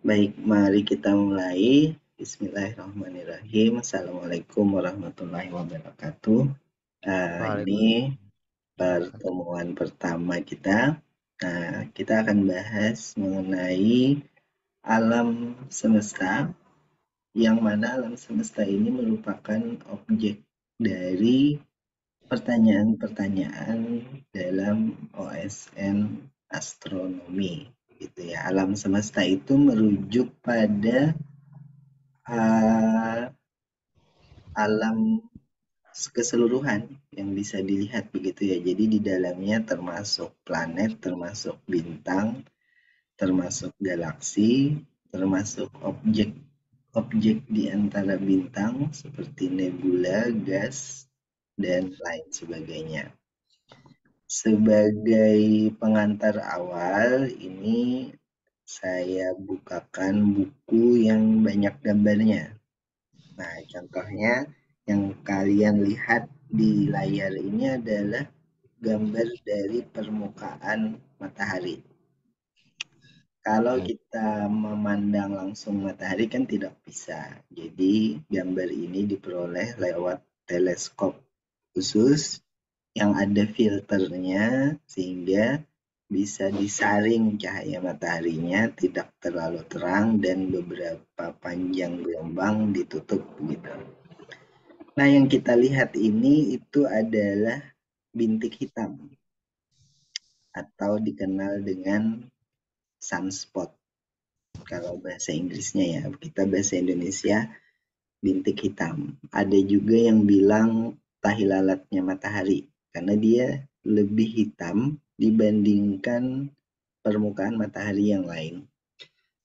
Baik, mari kita mulai. Bismillahirrahmanirrahim. Assalamualaikum warahmatullahi wabarakatuh. Ini Waalaikumsalam. pertemuan pertama kita. Kita akan bahas mengenai alam semesta, yang mana alam semesta ini merupakan objek dari pertanyaan-pertanyaan dalam OSN astronomi, gitu ya. Alam semesta itu merujuk pada uh, alam keseluruhan yang bisa dilihat begitu ya. Jadi di dalamnya termasuk planet, termasuk bintang, termasuk galaksi, termasuk objek di antara bintang seperti nebula, gas, dan lain sebagainya. Sebagai pengantar awal, ini saya bukakan buku yang banyak gambarnya. Nah, contohnya yang kalian lihat di layar ini adalah gambar dari permukaan matahari. Kalau Ya. kita memandang langsung matahari kan tidak bisa. Jadi gambar ini diperoleh lewat teleskop khusus yang ada filternya sehingga bisa disaring cahaya mataharinya tidak terlalu terang dan beberapa panjang gelombang ditutup gitu. Nah, yang kita lihat ini itu adalah bintik hitam atau dikenal dengan sunspot. Kalau bahasa Inggrisnya ya, kita bahasa Indonesia bintik hitam. Ada juga yang bilang tahi lalatnya matahari karena dia lebih hitam dibandingkan permukaan matahari yang lain.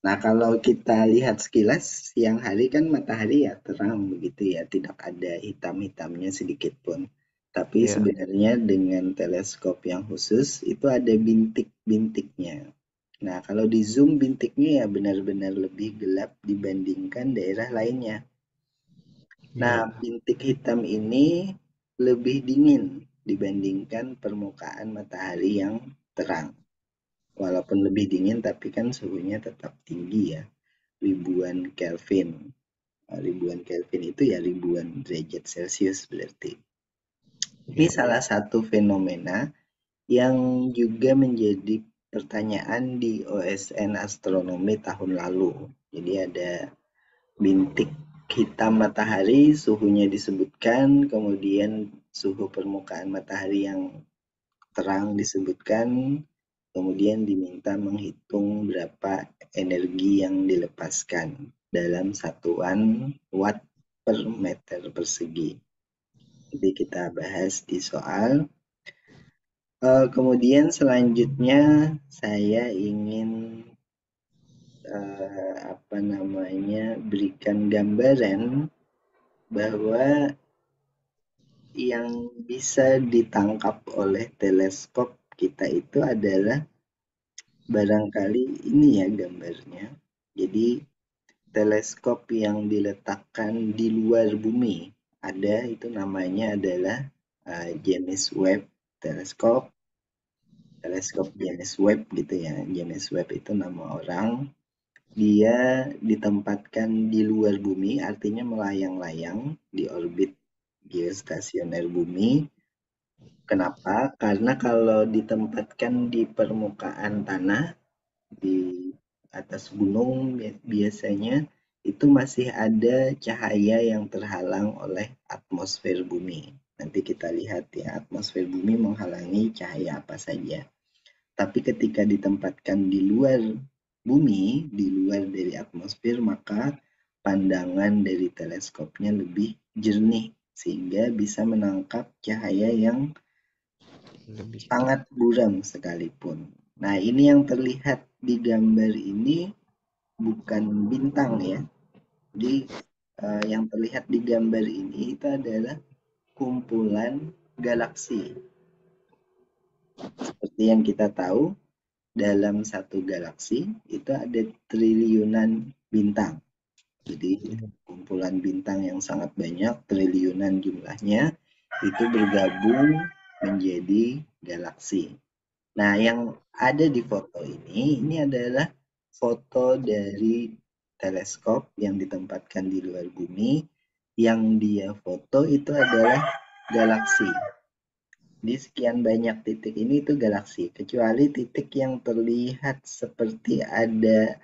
Nah, kalau kita lihat sekilas, siang hari kan matahari ya terang begitu ya, tidak ada hitam-hitamnya sedikit pun. Tapi Ya. sebenarnya dengan teleskop yang khusus itu ada bintik-bintiknya. Nah, kalau di zoom bintiknya ya benar-benar lebih gelap dibandingkan daerah lainnya. Nah, Ya. bintik hitam ini lebih dingin dibandingkan permukaan matahari yang terang. Walaupun lebih dingin, tapi kan suhunya tetap tinggi ya, ribuan Kelvin. Ribuan Kelvin itu ya ribuan derajat Celcius berarti. Ini Ya. salah satu fenomena yang juga menjadi pertanyaan di OSN astronomi tahun lalu. Jadi ada bintik hitam matahari, suhunya disebutkan, kemudian suhu permukaan matahari yang terang disebutkan, kemudian diminta menghitung berapa energi yang dilepaskan dalam satuan watt per meter persegi. Jadi kita bahas di soal. Kemudian selanjutnya saya ingin berikan gambaran bahwa yang bisa ditangkap oleh teleskop kita itu adalah barangkali ini ya gambarnya. Jadi teleskop yang diletakkan di luar bumi ada, itu namanya adalah James Webb Teleskop. Teleskop James Webb gitu ya. James Webb itu nama orang. Dia ditempatkan di luar bumi, artinya melayang-layang di orbit geostasioner bumi. Kenapa? Karena kalau ditempatkan di permukaan tanah, di atas gunung biasanya itu masih ada cahaya yang terhalang oleh atmosfer bumi. Nanti kita lihat ya, atmosfer bumi menghalangi cahaya apa saja. Tapi ketika ditempatkan di luar bumi, di luar dari atmosfer, maka pandangan dari teleskopnya lebih jernih sehingga bisa menangkap cahaya yang Lebih sangat terang. buram sekalipun. Nah, ini yang terlihat di gambar ini bukan bintang ya. Jadi yang terlihat di gambar ini itu adalah kumpulan galaksi. Seperti yang kita tahu, dalam satu galaksi itu ada triliunan bintang. Jadi Ya. kumpulan bintang yang sangat banyak, triliunan jumlahnya, itu bergabung menjadi galaksi. Nah, yang ada di foto ini adalah foto dari teleskop yang ditempatkan di luar bumi. Yang dia foto itu adalah galaksi. Di sekian banyak titik ini itu galaksi, kecuali titik yang terlihat seperti ada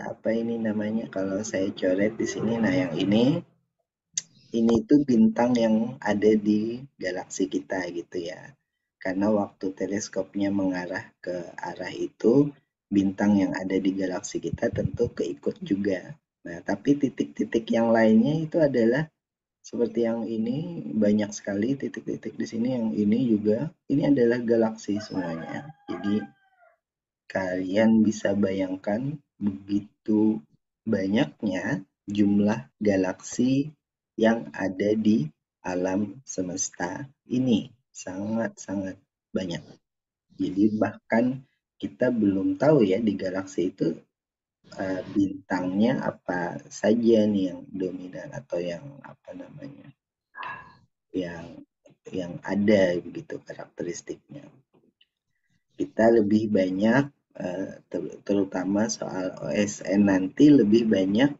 apa ini namanya kalau saya coret di sini. Nah, yang ini tuh bintang yang ada di galaksi kita gitu ya. Karena waktu teleskopnya mengarah ke arah itu, bintang yang ada di galaksi kita tentu keikut juga. Nah, tapi titik-titik yang lainnya itu adalah seperti yang ini, banyak sekali titik-titik di sini, yang ini juga, ini adalah galaksi semuanya. Jadi kalian bisa bayangkan begitu banyaknya jumlah galaksi yang ada di alam semesta ini. Sangat-sangat banyak. Jadi bahkan kita belum tahu ya di galaksi itu bintangnya apa saja nih yang dominan atau yang apa namanya yang ada begitu karakteristiknya. Kita lebih banyak terutama soal OSN nanti lebih banyak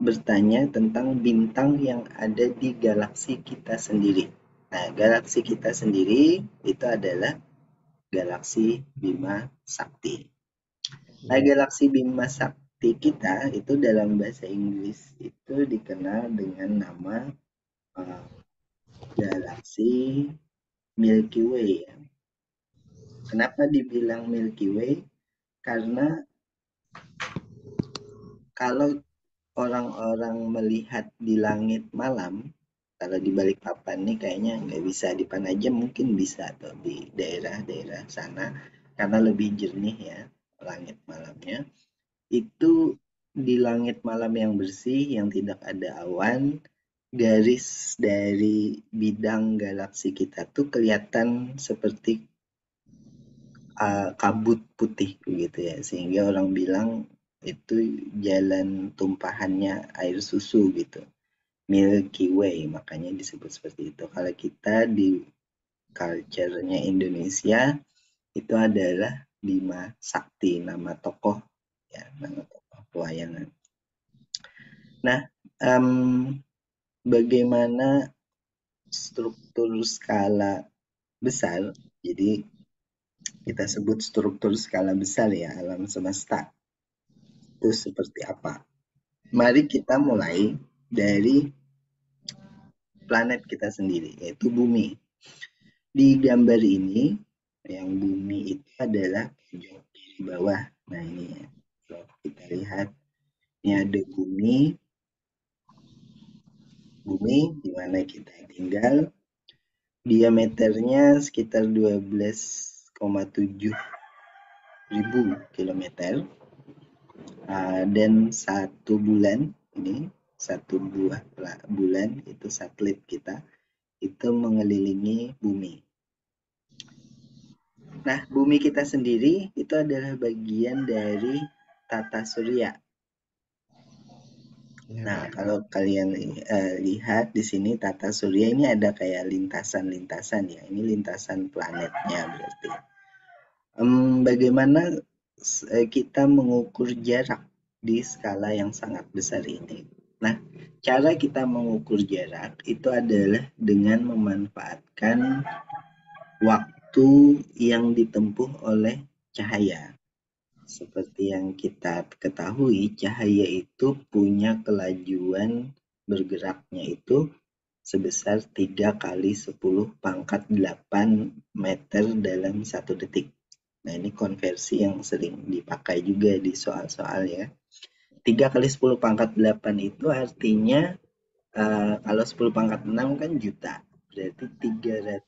bertanya tentang bintang yang ada di galaksi kita sendiri. Nah, galaksi kita sendiri itu adalah galaksi Bima Sakti. Nah, galaksi Bima Sakti kita itu dalam bahasa Inggris itu dikenal dengan nama uh, galaksi Milky Way ya. Kenapa dibilang Milky Way? Karena kalau orang-orang melihat di langit malam, kalau di Balikpapan nih kayaknya nggak bisa, di Penajam mungkin bisa, atau di daerah-daerah sana, karena lebih jernih ya langit malamnya. Itu di langit malam yang bersih, yang tidak ada awan, garis dari bidang galaksi kita tuh kelihatan seperti kabut putih gitu ya, sehingga orang bilang itu jalan tumpahannya air susu gitu, Milky Way, makanya disebut seperti itu. Kalau kita di culture-nya Indonesia itu adalah Bima Sakti, nama tokoh ya, nama tokoh pewayangan. Nah, bagaimana struktur skala besar? Jadi kita sebut struktur skala besar ya alam semesta itu seperti apa. Mari kita mulai dari planet kita sendiri, yaitu bumi. Di gambar ini, yang bumi itu adalah pojok kiri bawah. Nah ini ya, kalau kita lihat, ini ada bumi di mana kita tinggal, diameternya sekitar 12,7 ribu kilometer, dan satu bulan ini, satu buah bulan itu satelit kita itu mengelilingi bumi. Nah, bumi kita sendiri itu adalah bagian dari tata surya. Nah, kalau kalian lihat di sini tata surya ini ada kayak lintasan-lintasan ya. Ini lintasan planetnya berarti. Bagaimana kita mengukur jarak di skala yang sangat besar ini? Nah, cara kita mengukur jarak itu adalah dengan memanfaatkan waktu yang ditempuh oleh cahaya. Seperti yang kita ketahui, cahaya itu punya kelajuan bergeraknya itu sebesar 3 kali 10 pangkat 8 meter dalam 1 detik. Nah, ini konversi yang sering dipakai juga di soal-soal ya. 3 kali 10 pangkat 8 itu artinya kalau 10 pangkat 6 kan juta. Berarti 300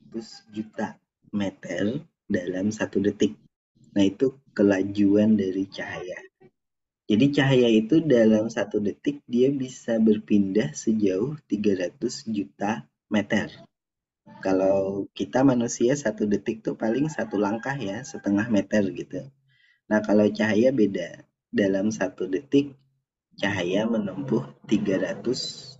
juta meter dalam 1 detik. Nah, itu kelajuan dari cahaya. Jadi cahaya itu dalam 1 detik dia bisa berpindah sejauh 300 juta meter. Kalau kita manusia 1 detik tuh paling 1 langkah ya, setengah meter gitu. Nah, kalau cahaya beda. Dalam 1 detik cahaya menempuh 300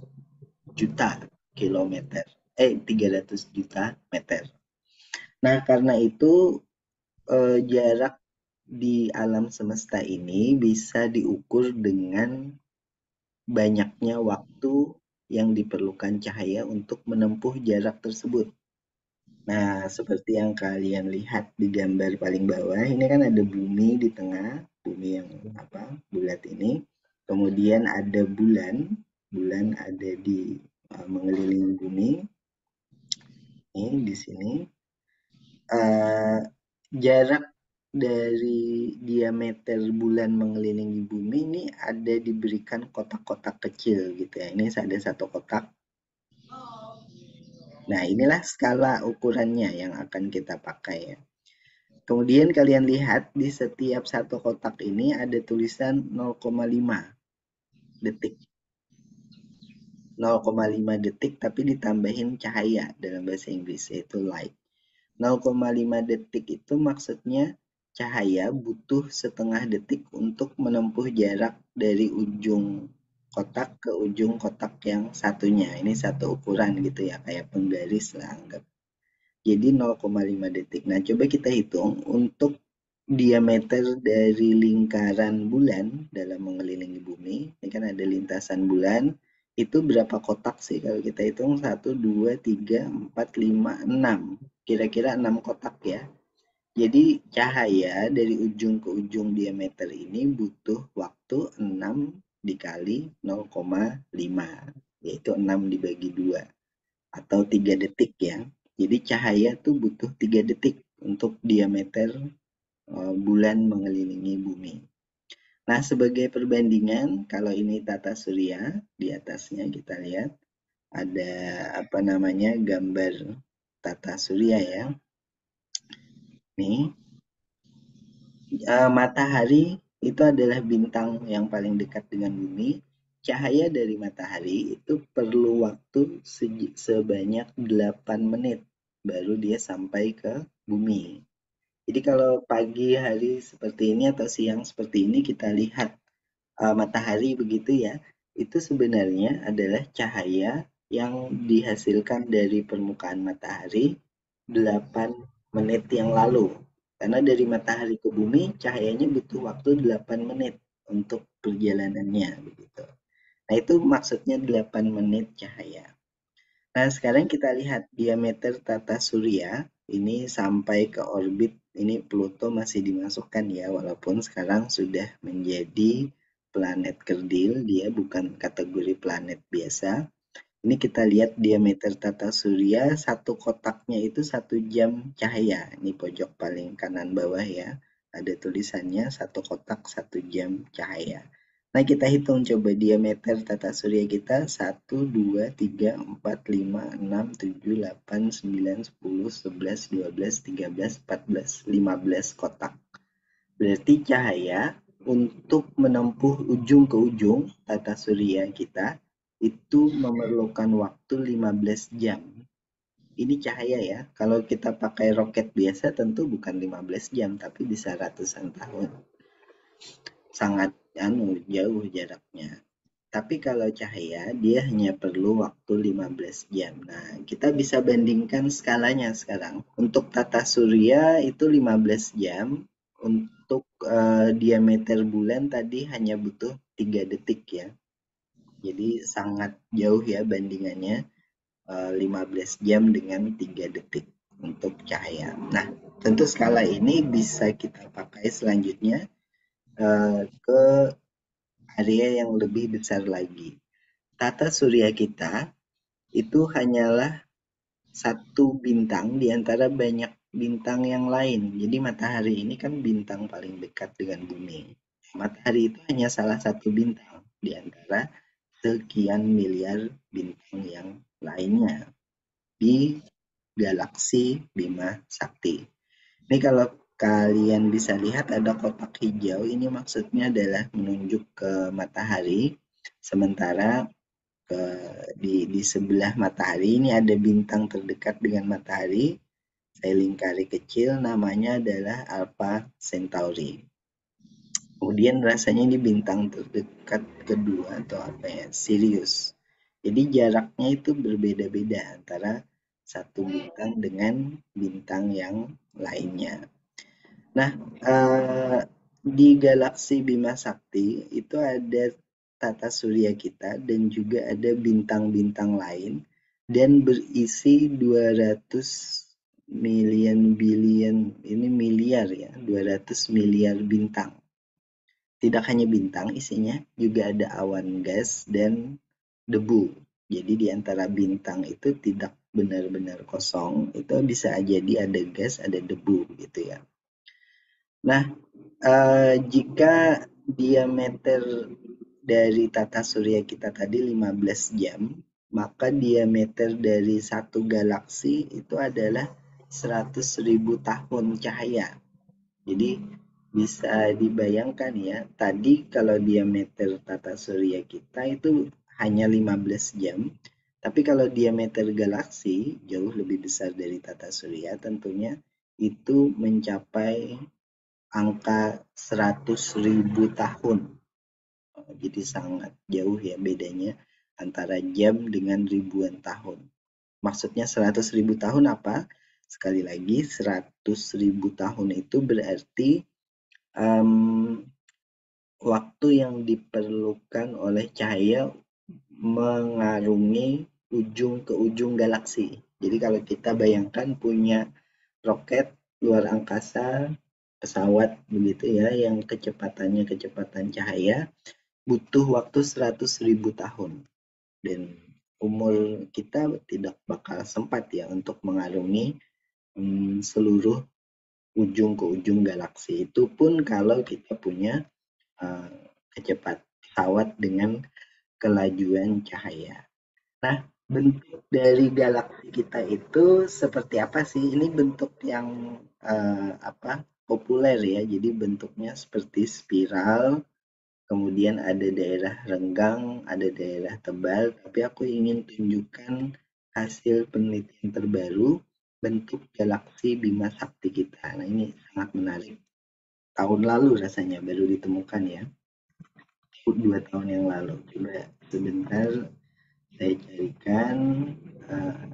juta kilometer. 300 juta meter. Nah, karena itu jarak di alam semesta ini bisa diukur dengan banyaknya waktu yang diperlukan cahaya untuk menempuh jarak tersebut. Nah, seperti yang kalian lihat di gambar paling bawah, ini kan ada bumi di tengah, bumi yang bulat ini. Kemudian ada bulan, bulan ada di mengelilingi bumi. Ini di sini. Eh, Jarak dari diameter bulan mengelilingi bumi ini ada diberikan kotak-kotak kecil gitu ya. Ini ada satu kotak. Nah, inilah skala ukurannya yang akan kita pakai ya. Kemudian kalian lihat di setiap satu kotak ini ada tulisan 0,5 detik. 0,5 detik tapi ditambahin cahaya dalam bahasa Inggris yaitu light. 0,5 detik itu maksudnya cahaya butuh setengah detik untuk menempuh jarak dari ujung kotak ke ujung kotak yang satunya. Ini satu ukuran gitu ya, kayak penggaris lah anggap. Jadi 0,5 detik. Nah, coba kita hitung untuk diameter dari lingkaran bulan dalam mengelilingi bumi. Ini kan ada lintasan bulan. Itu berapa kotak sih kalau kita hitung? 1, 2, 3, 4, 5, 6. Kira-kira 6 kotak ya. Jadi cahaya dari ujung ke ujung diameter ini butuh waktu 6 dikali 0,5. Yaitu 6 dibagi 2 atau 3 detik ya. Jadi cahaya tuh butuh 3 detik untuk diameter bulan mengelilingi bumi. Nah, sebagai perbandingan, kalau ini tata surya, di atasnya kita lihat ada gambar tata surya ya. Nih, matahari itu adalah bintang yang paling dekat dengan bumi. Cahaya dari matahari itu perlu waktu sebanyak 8 menit baru dia sampai ke bumi. Jadi kalau pagi hari seperti ini atau siang seperti ini kita lihat matahari begitu ya, itu sebenarnya adalah cahaya yang dihasilkan dari permukaan matahari 8 menit yang lalu. Karena dari matahari ke bumi cahayanya butuh waktu 8 menit untuk perjalanannya begitu. Nah, itu maksudnya 8 menit cahaya. Nah, sekarang kita lihat diameter tata surya ini sampai ke orbit. Ini Pluto masih dimasukkan ya, walaupun sekarang sudah menjadi planet kerdil, dia bukan kategori planet biasa. Ini kita lihat diameter tata surya, satu kotaknya itu 1 jam cahaya. Ini pojok paling kanan bawah ya, ada tulisannya satu kotak 1 jam cahaya. Nah, kita hitung coba diameter tata surya kita 1, 2, 3, 4, 5, 6, 7, 8, 9, 10, 11, 12, 13, 14, 15 kotak. Berarti cahaya untuk menempuh ujung ke ujung tata surya kita itu memerlukan waktu 15 jam. Ini cahaya ya. Kalau kita pakai roket biasa tentu bukan 15 jam tapi bisa ratusan tahun. Sangat jauh jaraknya. Tapi kalau cahaya dia hanya perlu waktu 15 jam. Nah, kita bisa bandingkan skalanya sekarang. Untuk tata surya itu 15 jam, untuk diameter bulan tadi hanya butuh 3 detik ya. Jadi sangat jauh ya bandingannya, 15 jam dengan 3 detik untuk cahaya. Nah, tentu skala ini bisa kita pakai selanjutnya ke area yang lebih besar lagi. Tata surya kita itu hanyalah satu bintang di antara banyak bintang yang lain. Jadi matahari ini kan bintang paling dekat dengan bumi. Matahari itu hanya salah satu bintang di antara sekian miliar bintang yang lainnya di galaksi Bima Sakti. Ini kalau kalian bisa lihat ada kotak hijau, ini maksudnya adalah menunjuk ke matahari. Sementara di sebelah matahari ini ada bintang terdekat dengan matahari. Saya lingkari kecil, namanya adalah Alpha Centauri. Kemudian rasanya ini bintang terdekat kedua atau Sirius. Jadi jaraknya itu berbeda-beda antara satu bintang dengan bintang yang lainnya. Nah, di galaksi Bima Sakti itu ada tata surya kita dan juga ada bintang-bintang lain dan berisi 200 million billion ini miliar ya, 200 miliar bintang. Tidak hanya bintang isinya, juga ada awan gas dan debu. Jadi di antara bintang itu tidak benar-benar kosong, itu bisa jadi ada gas, ada debu gitu ya. Nah, jika diameter dari tata surya kita tadi 15 jam, maka diameter dari satu galaksi itu adalah 100.000 tahun cahaya. Jadi bisa dibayangkan ya, tadi kalau diameter tata surya kita itu hanya 15 jam, tapi kalau diameter galaksi jauh lebih besar dari tata surya tentunya itu mencapai angka 100.000 tahun. Jadi sangat jauh ya bedanya antara jam dengan ribuan tahun. Maksudnya 100.000 tahun apa? Sekali lagi 100.000 tahun itu berarti um, waktu yang diperlukan oleh cahaya mengarungi ujung ke ujung galaksi. Jadi kalau kita bayangkan punya roket luar angkasa, pesawat begitu ya, yang kecepatannya kecepatan cahaya, butuh waktu 100.000 tahun. Dan umur kita tidak bakal sempat ya untuk mengarungi seluruh ujung ke ujung galaksi. Itu pun kalau kita punya kecepatan pesawat dengan kelajuan cahaya. Nah, bentuk dari galaksi kita itu seperti apa sih? Ini bentuk yang apa populer ya. Jadi bentuknya seperti spiral, kemudian ada daerah renggang, ada daerah tebal. Tapi aku ingin tunjukkan hasil penelitian terbaru bentuk galaksi Bima Sakti kita. Nah, ini sangat menarik. Tahun lalu rasanya baru ditemukan ya. 2 tahun yang lalu. Coba sebentar saya carikan uh,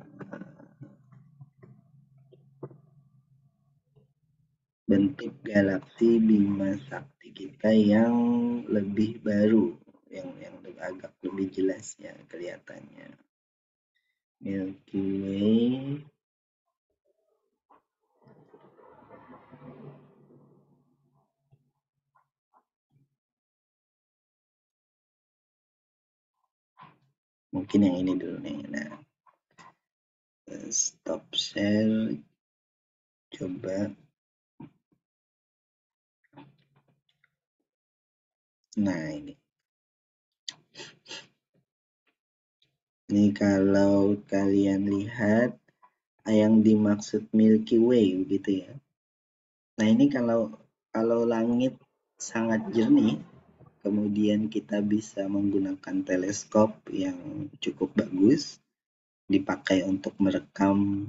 bentuk galaksi Bima Sakti kita yang lebih baru, yang agak lebih jelas ya kelihatannya. Milky Way. Mungkin yang ini dulu nih. Nah, stop share. Coba. Nah, ini. Ini kalau kalian lihat yang dimaksud Milky Way gitu ya. Nah, ini kalau langit sangat jernih, kemudian kita bisa menggunakan teleskop yang cukup bagus, dipakai untuk merekam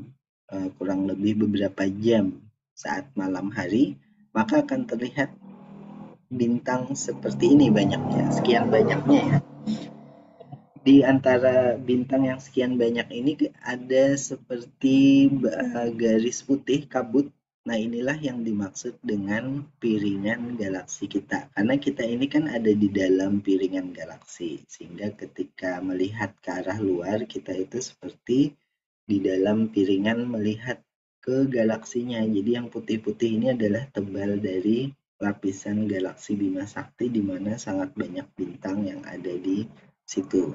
kurang lebih beberapa jam saat malam hari, maka akan terlihat bintang seperti ini banyaknya, sekian banyaknya ya. Di antara bintang yang sekian banyak ini ada seperti garis putih kabut. Nah, inilah yang dimaksud dengan piringan galaksi kita. Karena kita ini kan ada di dalam piringan galaksi. Sehingga ketika melihat ke arah luar, kita itu seperti di dalam piringan melihat ke galaksinya. Jadi yang putih-putih ini adalah tebal dari lapisan galaksi Bima Sakti di mana sangat banyak bintang yang ada di situ.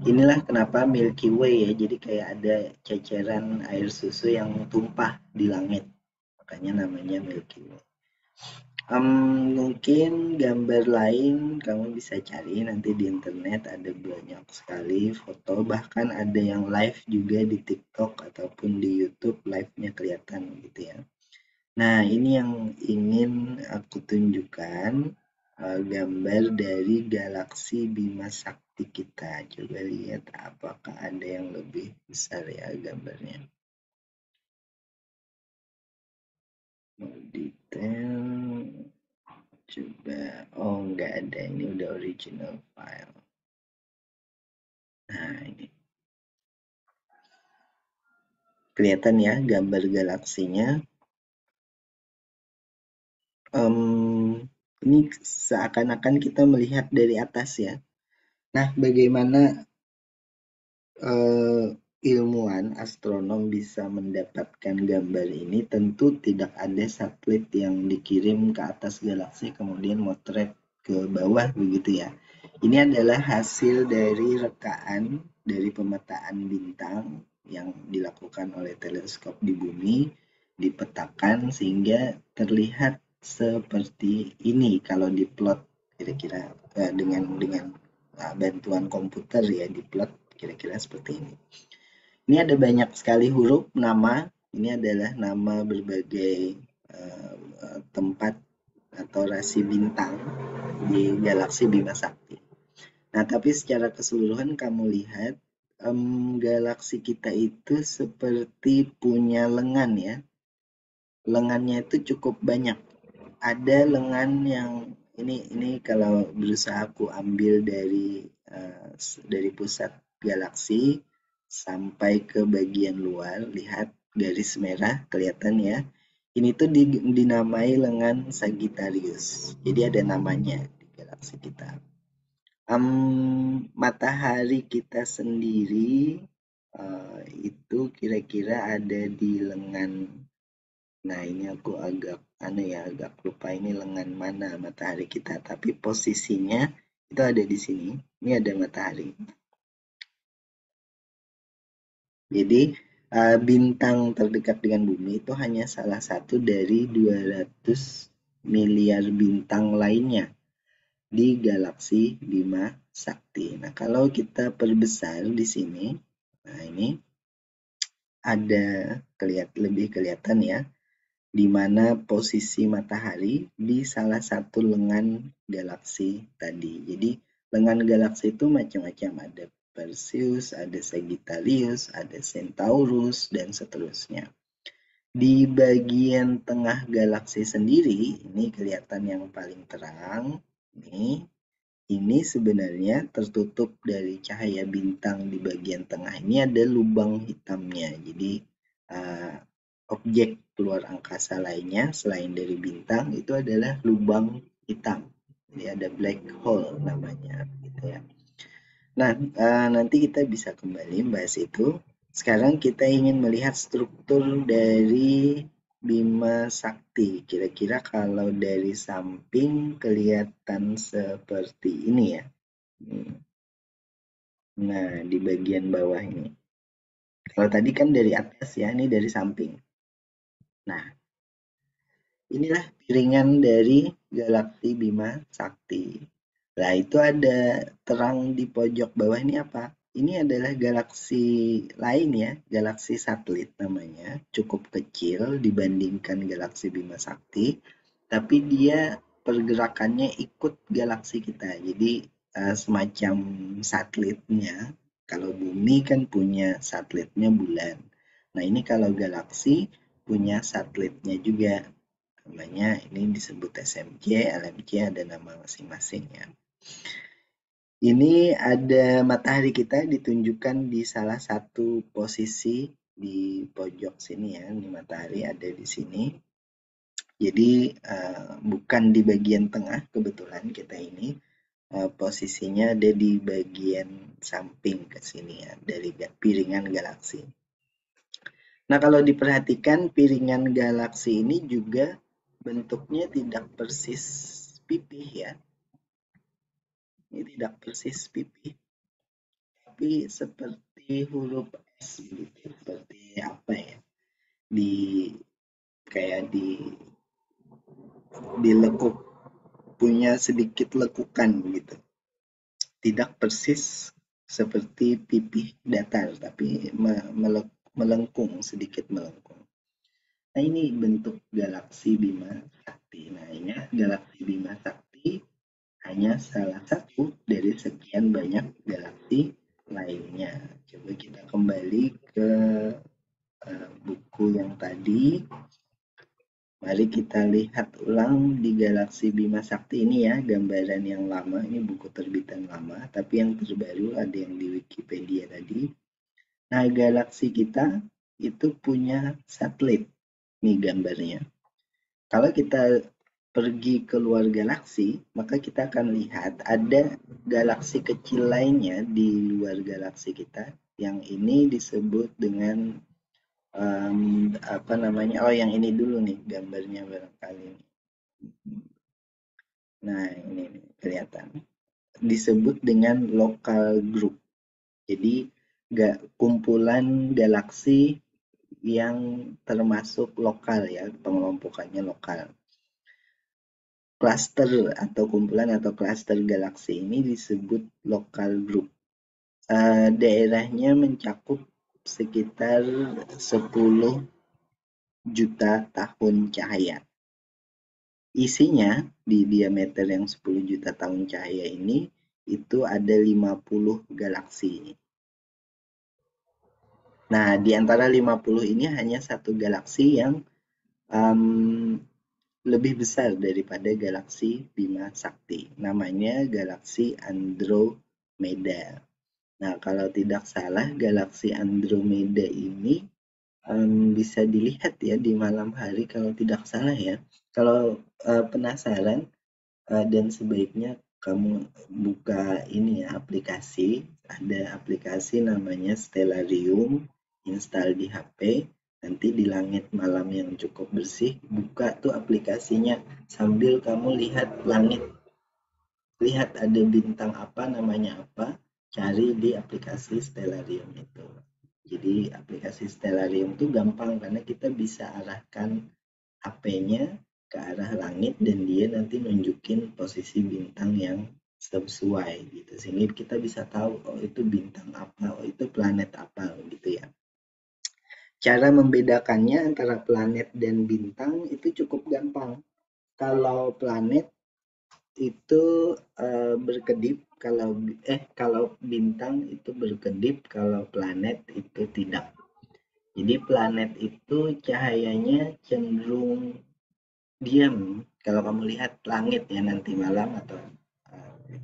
Inilah kenapa Milky Way ya, jadi kayak ada ceceran air susu yang tumpah di langit, makanya namanya Milky Way. Mungkin gambar lain kamu bisa cari nanti di internet, ada banyak sekali foto, bahkan ada yang live juga di TikTok ataupun di YouTube, live-nya kelihatan gitu ya. Nah, ini yang ingin aku tunjukkan, gambar dari galaksi Bima Sakti kita. Coba lihat apakah ada yang lebih besar ya gambarnya. Mau detail, coba. Oh, nggak ada. Ini udah original file. Nah, ini. Kelihatan ya gambar galaksinya. Ini seakan-akan kita melihat dari atas ya. Nah, bagaimana eh, ilmuwan astronom bisa mendapatkan gambar ini? Tentu tidak ada satelit yang dikirim ke atas galaksi kemudian motret ke bawah begitu ya. Ini adalah hasil dari rekaan dari pemetaan bintang yang dilakukan oleh teleskop di bumi, dipetakan sehingga terlihat seperti ini kalau diplot kira-kira dengan bantuan komputer ya diplot kira-kira seperti ini. Ini ada banyak sekali huruf nama. Ini adalah nama berbagai tempat atau rasi bintang di galaksi Bima Sakti. Nah, tapi secara keseluruhan kamu lihat galaksi kita itu seperti punya lengan ya. Lengannya itu cukup banyak. Ada lengan yang ini kalau berusaha aku ambil dari pusat galaksi sampai ke bagian luar, lihat garis merah kelihatan ya. Ini tuh dinamai lengan Sagittarius. Jadi ada namanya di galaksi kita. Matahari kita sendiri itu kira-kira ada di lengan. Nah, ini aku agak lupa ini lengan mana matahari kita, tapi posisinya itu ada di sini. Ini ada matahari. Jadi, bintang terdekat dengan bumi itu hanya salah satu dari 200 miliar bintang lainnya di galaksi Bima Sakti. Nah, kalau kita perbesar di sini, nah ini ada lebih kelihatan ya di mana posisi matahari di salah satu lengan galaksi tadi. Jadi lengan galaksi itu macam-macam, ada Perseus, ada Sagittarius, ada Centaurus, dan seterusnya. Di bagian tengah galaksi sendiri, ini kelihatan yang paling terang, ini sebenarnya tertutup dari cahaya bintang di bagian tengah. Ini ada lubang hitamnya, jadi objek luar angkasa lainnya selain dari bintang itu adalah lubang hitam. Jadi ada black hole namanya gitu ya. Nah, nanti kita bisa kembali bahas itu. Sekarang kita ingin melihat struktur dari Bima Sakti. Kira-kira kalau dari samping kelihatan seperti ini ya. Nah, di bagian bawah ini. Kalau tadi kan dari atas ya, ini dari samping. Nah, inilah piringan dari galaksi Bima Sakti. Nah, itu ada terang di pojok bawah ini apa? Ini adalah galaksi lain ya, galaksi satelit namanya, cukup kecil dibandingkan galaksi Bima Sakti, tapi dia pergerakannya ikut galaksi kita. Jadi semacam satelitnya. Kalau bumi kan punya satelitnya bulan. Nah, ini kalau galaksi punya satelitnya juga. Namanya ini disebut SMC, LMC ada nama masing-masing ya. Ini ada matahari kita ditunjukkan di salah satu posisi di pojok sini ya. Ini matahari ada di sini. Jadi bukan di bagian tengah kebetulan kita ini. Posisinya ada di bagian samping ke sini ya dari piringan galaksi. Nah, kalau diperhatikan piringan galaksi ini juga bentuknya tidak persis pipih ya. Ini tidak persis pipih, tapi seperti huruf S gitu, seperti apa ya? Di kayak dilekuk, punya sedikit lekukan gitu. Tidak persis seperti pipih datar, tapi melengkung, sedikit melengkung. Nah, ini bentuk galaksi Bima Sakti. Nah, ingat galaksi Bima Sakti hanya salah satu dari sekian banyak galaksi lainnya. Coba kita kembali ke buku yang tadi. Mari kita lihat ulang di galaksi Bima Sakti ini ya, gambaran yang lama, ini buku terbitan lama, tapi yang terbaru ada yang di Wikipedia tadi. Nah, galaksi kita itu punya satelit, nih gambarnya. Kalau kita pergi keluar galaksi, maka kita akan lihat ada galaksi kecil lainnya di luar galaksi kita. Yang ini disebut dengan apa namanya? Oh, yang ini dulu nih gambarnya barangkali. Nah, ini nih, kelihatan. Disebut dengan local group. Jadi kumpulan galaksi yang termasuk lokal ya, pengelompokannya lokal. Cluster atau kumpulan atau cluster galaksi ini disebut local group. Daerahnya mencakup sekitar 10 juta tahun cahaya. Isinya di diameter yang 10 juta tahun cahaya ini itu ada 50 galaksi. Nah, di antara 50 ini hanya satu galaksi yang lebih besar daripada galaksi Bima Sakti. Namanya galaksi Andromeda. Nah, kalau tidak salah, galaksi Andromeda ini bisa dilihat ya di malam hari kalau tidak salah ya. Kalau penasaran dan sebaiknya kamu buka ini ya aplikasi, ada aplikasi namanya Stellarium, install di HP, nanti di langit malam yang cukup bersih, buka tuh aplikasinya sambil kamu lihat langit, lihat ada bintang apa, namanya apa, cari di aplikasi Stellarium itu. Jadi aplikasi Stellarium itu gampang karena kita bisa arahkan HP-nya ke arah langit dan dia nanti nunjukin posisi bintang yang sesuai gitu. Sehingga kita bisa tahu oh itu bintang apa, oh itu planet apa gitu ya. Cara membedakannya antara planet dan bintang itu cukup gampang. Kalau planet itu berkedip, kalau bintang itu berkedip, kalau planet itu tidak. Jadi planet itu cahayanya cenderung diam. Kalau kamu lihat langit ya nanti malam atau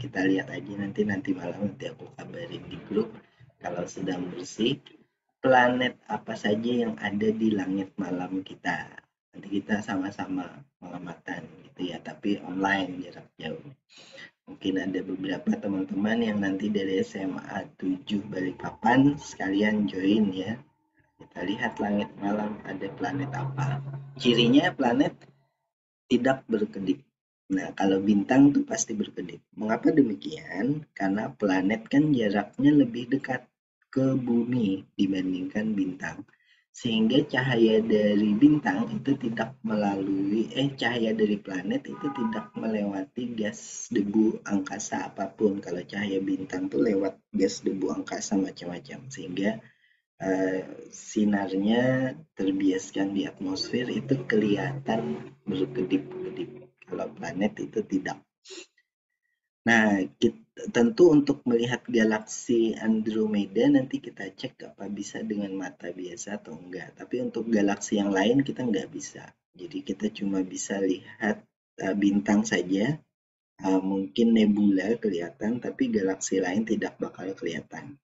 kita lihat aja nanti malam, nanti aku kabarin di grup kalau sedang bersih planet apa saja yang ada di langit malam kita. Nanti kita sama-sama pengamatan gitu ya, tapi online jarak jauh. Mungkin ada beberapa teman-teman yang nanti dari SMA 7 Balikpapan sekalian join ya. Kita lihat langit malam ada planet apa. Cirinya planet tidak berkedip. Nah, kalau bintang itu pasti berkedip. Mengapa demikian? Karena planet kan jaraknya lebih dekat ke bumi dibandingkan bintang. Sehingga cahaya dari bintang itu tidak melalui, cahaya dari planet itu tidak melewati gas debu angkasa apapun. Kalau cahaya bintang tuh lewat gas debu angkasa macam-macam. Sehingga sinarnya terbiaskan di atmosfer itu kelihatan berkedip-kedip. Kalau planet itu tidak. Nah, tentu untuk melihat galaksi Andromeda nanti kita cek apa bisa dengan mata biasa atau enggak. Tapi untuk galaksi yang lain kita enggak bisa. Jadi kita cuma bisa lihat bintang saja. Mungkin nebula kelihatan, tapi galaksi lain tidak bakal kelihatan.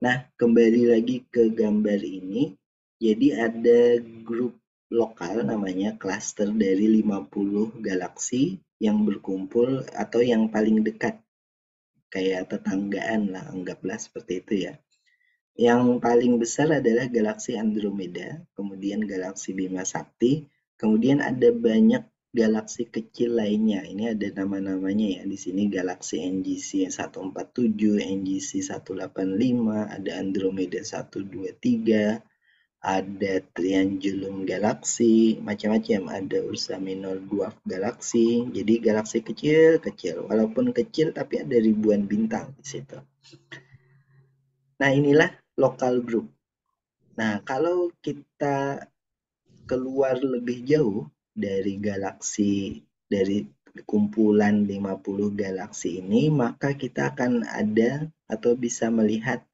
Nah, kembali lagi ke gambar ini. Jadi ada grup lokal namanya cluster dari 50 galaksi yang berkumpul atau yang paling dekat. Kayak tetanggaan lah, anggaplah seperti itu ya. Yang paling besar adalah galaksi Andromeda, kemudian galaksi Bima Sakti, kemudian ada banyak galaksi kecil lainnya. Ini ada nama-namanya ya. Di sini galaksi NGC 147, NGC 185, ada Andromeda 123, ada Triangulum Galaxy, macam-macam. Ada Ursa Minor Dwarf Galaxy. Jadi galaksi kecil-kecil, walaupun kecil tapi ada ribuan bintang di situ. Nah, inilah local group. Nah, kalau kita keluar lebih jauh dari galaksi, dari kumpulan 50 galaksi ini, maka kita akan ada atau bisa melihat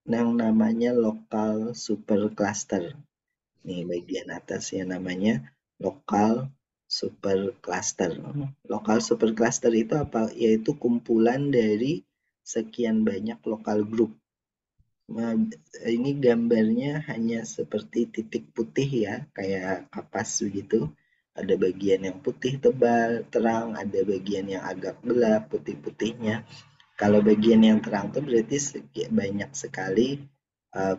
yang namanya local supercluster. Nih bagian atas ya namanya local supercluster. Local supercluster itu apa? Yaitu kumpulan dari sekian banyak local group. Nah, ini gambarnya hanya seperti titik putih ya, kayak kapas begitu. Ada bagian yang putih tebal, terang, ada bagian yang agak gelap, putih-putihnya. Kalau bagian yang terang itu berarti banyak sekali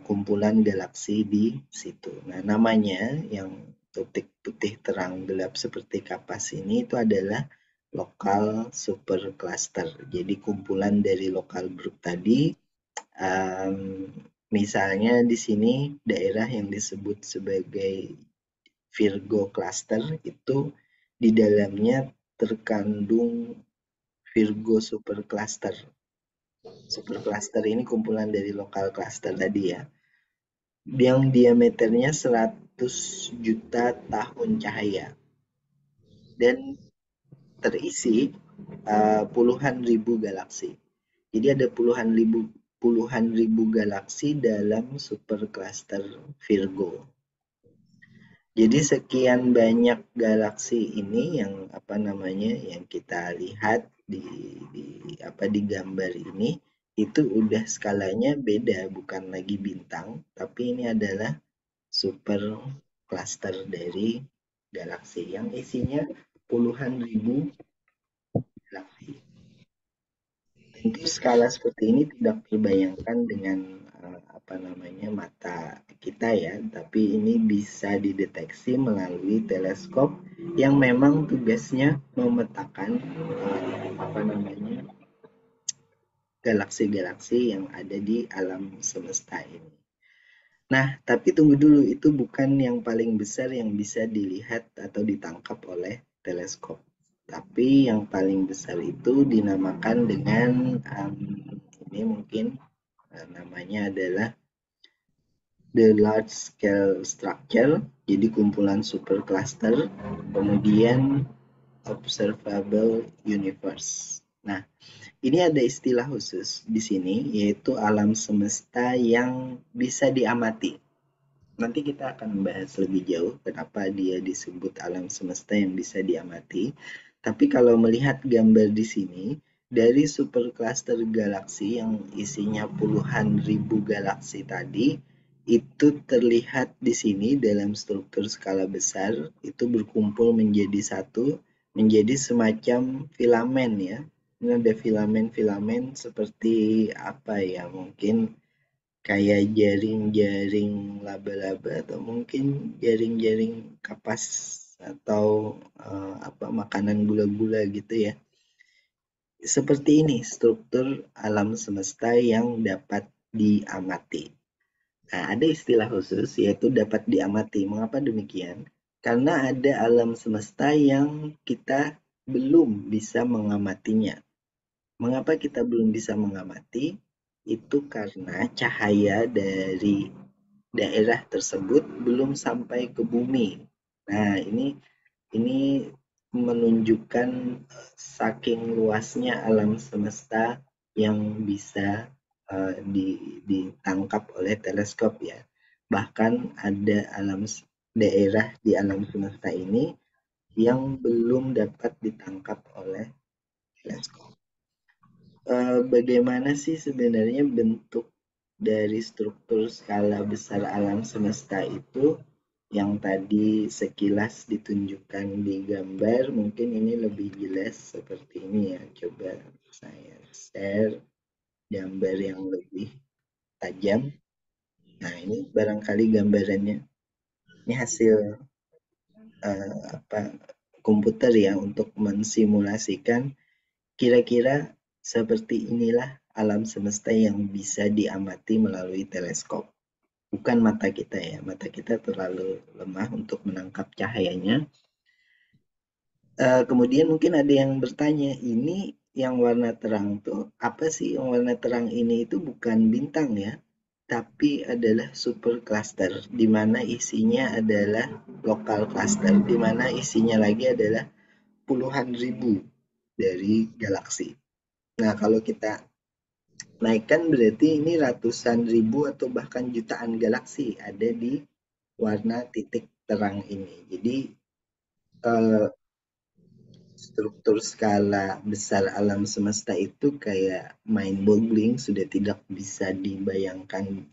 kumpulan galaksi di situ. Nah, namanya yang titik putih terang gelap seperti kapas ini itu adalah lokal supercluster. Jadi kumpulan dari lokal group tadi, um, misalnya di sini daerah yang disebut sebagai Virgo cluster itu di dalamnya terkandung Virgo supercluster. Supercluster ini kumpulan dari lokal cluster tadi ya, yang diameternya 100 juta tahun cahaya dan terisi puluhan ribu galaksi. Jadi ada puluhan ribu galaksi dalam supercluster Virgo. Jadi sekian banyak galaksi ini yang yang kita lihat di gambar ini itu udah skalanya beda, bukan lagi bintang, tapi ini adalah super cluster dari galaksi yang isinya puluhan ribu galaksi. Tentu skala seperti ini tidak terbayangkan dengan mata kita ya, tapi ini bisa dideteksi melalui teleskop yang memang tugasnya memetakan galaksi-galaksi yang ada di alam semesta ini. Nah, tapi tunggu dulu, itu bukan yang paling besar yang bisa dilihat atau ditangkap oleh teleskop. Tapi yang paling besar itu dinamakan dengan ini mungkin namanya adalah the large scale structure, jadi kumpulan supercluster, kemudian observable universe. Nah, ini ada istilah khusus di sini, yaitu alam semesta yang bisa diamati. Nanti kita akan bahas lebih jauh kenapa dia disebut alam semesta yang bisa diamati. Tapi kalau melihat gambar di sini, dari supercluster galaksi yang isinya puluhan ribu galaksi tadi, itu terlihat di sini dalam struktur skala besar, itu berkumpul menjadi satu, menjadi semacam filamen ya. Ini ada filamen-filamen seperti apa ya, mungkin kayak jaring-jaring laba-laba atau mungkin jaring-jaring kapas atau makanan gula-gula gitu ya. Seperti ini struktur alam semesta yang dapat diamati. Nah, ada istilah khusus yaitu dapat diamati. Mengapa demikian? Karena ada alam semesta yang kita belum bisa mengamatinya. Mengapa kita belum bisa mengamati? Itu karena cahaya dari daerah tersebut belum sampai ke bumi. Nah, ini menunjukkan saking luasnya alam semesta yang bisa ditangkap oleh teleskop ya. Bahkan ada daerah di alam semesta ini yang belum dapat ditangkap oleh teleskop. Bagaimana sih sebenarnya bentuk dari struktur skala besar alam semesta itu yang tadi sekilas ditunjukkan di gambar, mungkin ini lebih jelas seperti ini ya. Coba saya share gambar yang lebih tajam. Nah, ini barangkali gambarannya. Ini hasil komputer ya untuk mensimulasikan kira-kira seperti inilah alam semesta yang bisa diamati melalui teleskop. Bukan mata kita ya, mata kita terlalu lemah untuk menangkap cahayanya. Kemudian mungkin ada yang bertanya, ini yang warna terang tuh apa sih? Yang warna terang ini itu bukan bintang ya, tapi adalah supercluster, di mana isinya adalah lokal cluster, di mana isinya lagi adalah puluhan ribu dari galaksi. Nah, kalau kita naikkan berarti ini ratusan ribu atau bahkan jutaan galaksi ada di warna titik terang ini. Jadi struktur skala besar alam semesta itu kayak mind-boggling, sudah tidak bisa dibayangkan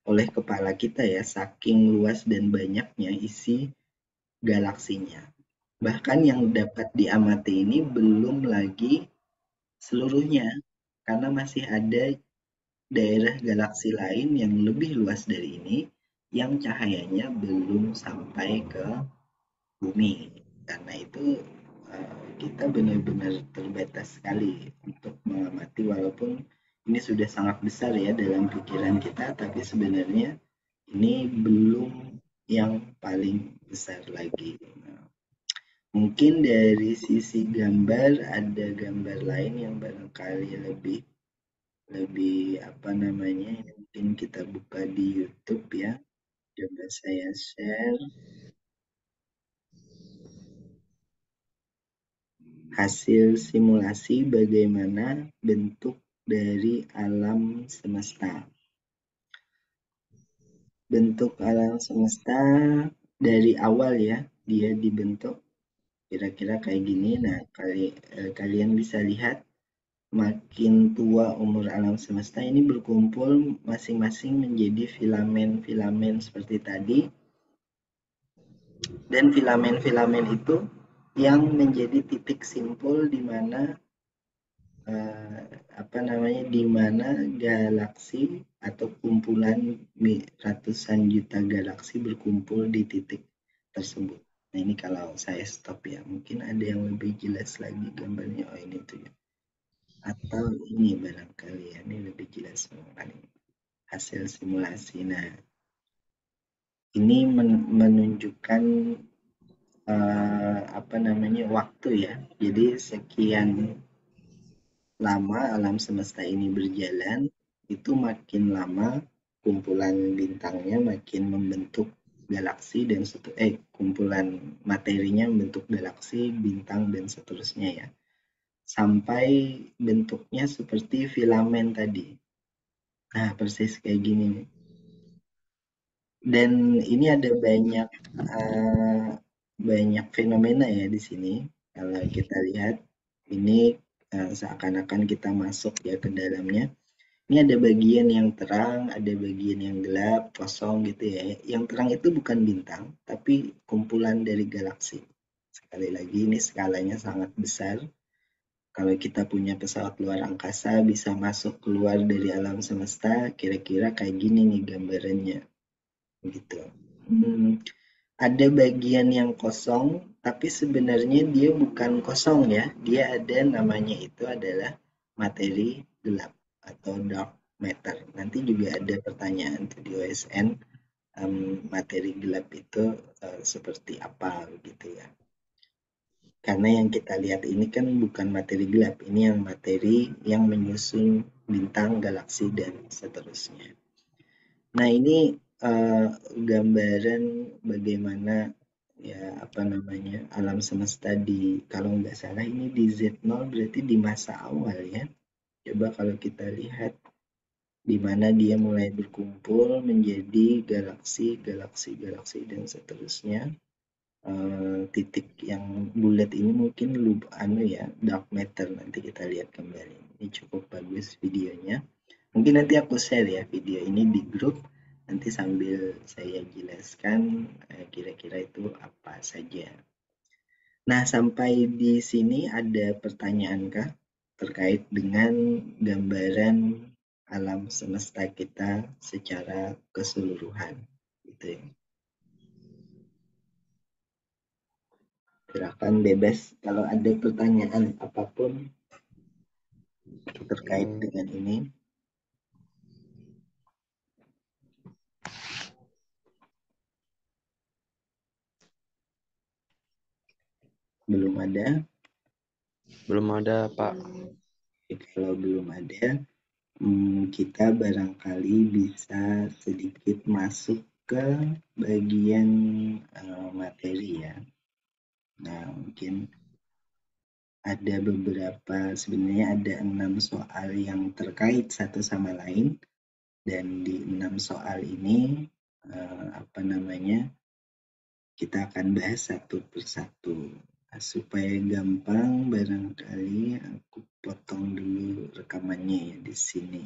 oleh kepala kita ya, saking luas dan banyaknya isi galaksinya. Bahkan yang dapat diamati ini belum lagi seluruhnya, karena masih ada daerah galaksi lain yang lebih luas dari ini yang cahayanya belum sampai ke bumi. Karena itu kita benar-benar terbatas sekali untuk mengamati, walaupun ini sudah sangat besar ya dalam pikiran kita, tapi sebenarnya ini belum yang paling besar lagi. Nah, mungkin dari sisi gambar ada gambar lain yang barangkali lebih lebih apa namanya, mungkin kita buka di YouTube ya. Coba saya share hasil simulasi bagaimana bentuk dari alam semesta. Bentuk alam semesta dari awal ya, dia dibentuk kira-kira kayak gini. Nah, kalian bisa lihat makin tua umur alam semesta ini berkumpul masing-masing menjadi filamen-filamen seperti tadi, dan filamen-filamen itu yang menjadi titik simpul di mana di mana galaksi atau kumpulan ratusan juta galaksi berkumpul di titik tersebut. Nah, ini kalau saya stop ya, mungkin ada yang lebih jelas lagi gambarnya. Oh, ini tuh ya. Atau ini barangkali ya, ini lebih jelas barangkali hasil simulasi. Nah, ini menunjukkan waktu ya. Jadi sekian lama alam semesta ini berjalan, itu makin lama kumpulan bintangnya makin membentuk galaksi dan kumpulan materinya membentuk galaksi, bintang dan seterusnya ya. Sampai bentuknya seperti filamen tadi. Nah, persis kayak gini nih. Dan ini ada banyak fenomena ya di sini. Kalau kita lihat ini seakan-akan kita masuk ya ke dalamnya. Ini ada bagian yang terang, ada bagian yang gelap, kosong gitu ya. Yang terang itu bukan bintang, tapi kumpulan dari galaksi. Sekali lagi ini skalanya sangat besar. Kalau kita punya pesawat luar angkasa bisa masuk keluar dari alam semesta, kira-kira kayak gini nih gambarannya. Gitu. Ada bagian yang kosong, tapi sebenarnya dia bukan kosong ya. Dia ada namanya itu adalah materi gelap atau dark matter. Nanti juga ada pertanyaan tuh di OSN, materi gelap itu seperti apa gitu ya. Karena yang kita lihat ini kan bukan materi gelap, ini yang materi yang menyusun bintang, galaksi, dan seterusnya. Nah, ini gambaran bagaimana ya alam semesta kalau nggak salah ini di Z0 berarti di masa awal ya. Coba kalau kita lihat di mana dia mulai berkumpul menjadi galaksi, galaksi, galaksi dan seterusnya. Titik yang bulat ini mungkin dark matter, nanti kita lihat kembali. Ini cukup bagus videonya. Mungkin nanti aku share ya video ini di grup, nanti sambil saya jelaskan kira-kira itu apa saja. Nah, sampai di sini ada pertanyaankah terkait dengan gambaran alam semesta kita secara keseluruhan? Gitu ya. Silakan bebas kalau ada pertanyaan apapun terkait dengan ini. Belum ada? Belum ada, Pak. Kalau belum ada, kita barangkali bisa sedikit masuk ke bagian materi ya. Nah, mungkin ada sebenarnya ada 6 soal yang terkait satu sama lain, dan di 6 soal ini kita akan bahas satu persatu. Nah, supaya gampang barangkali aku potong dulu rekamannya ya di sini.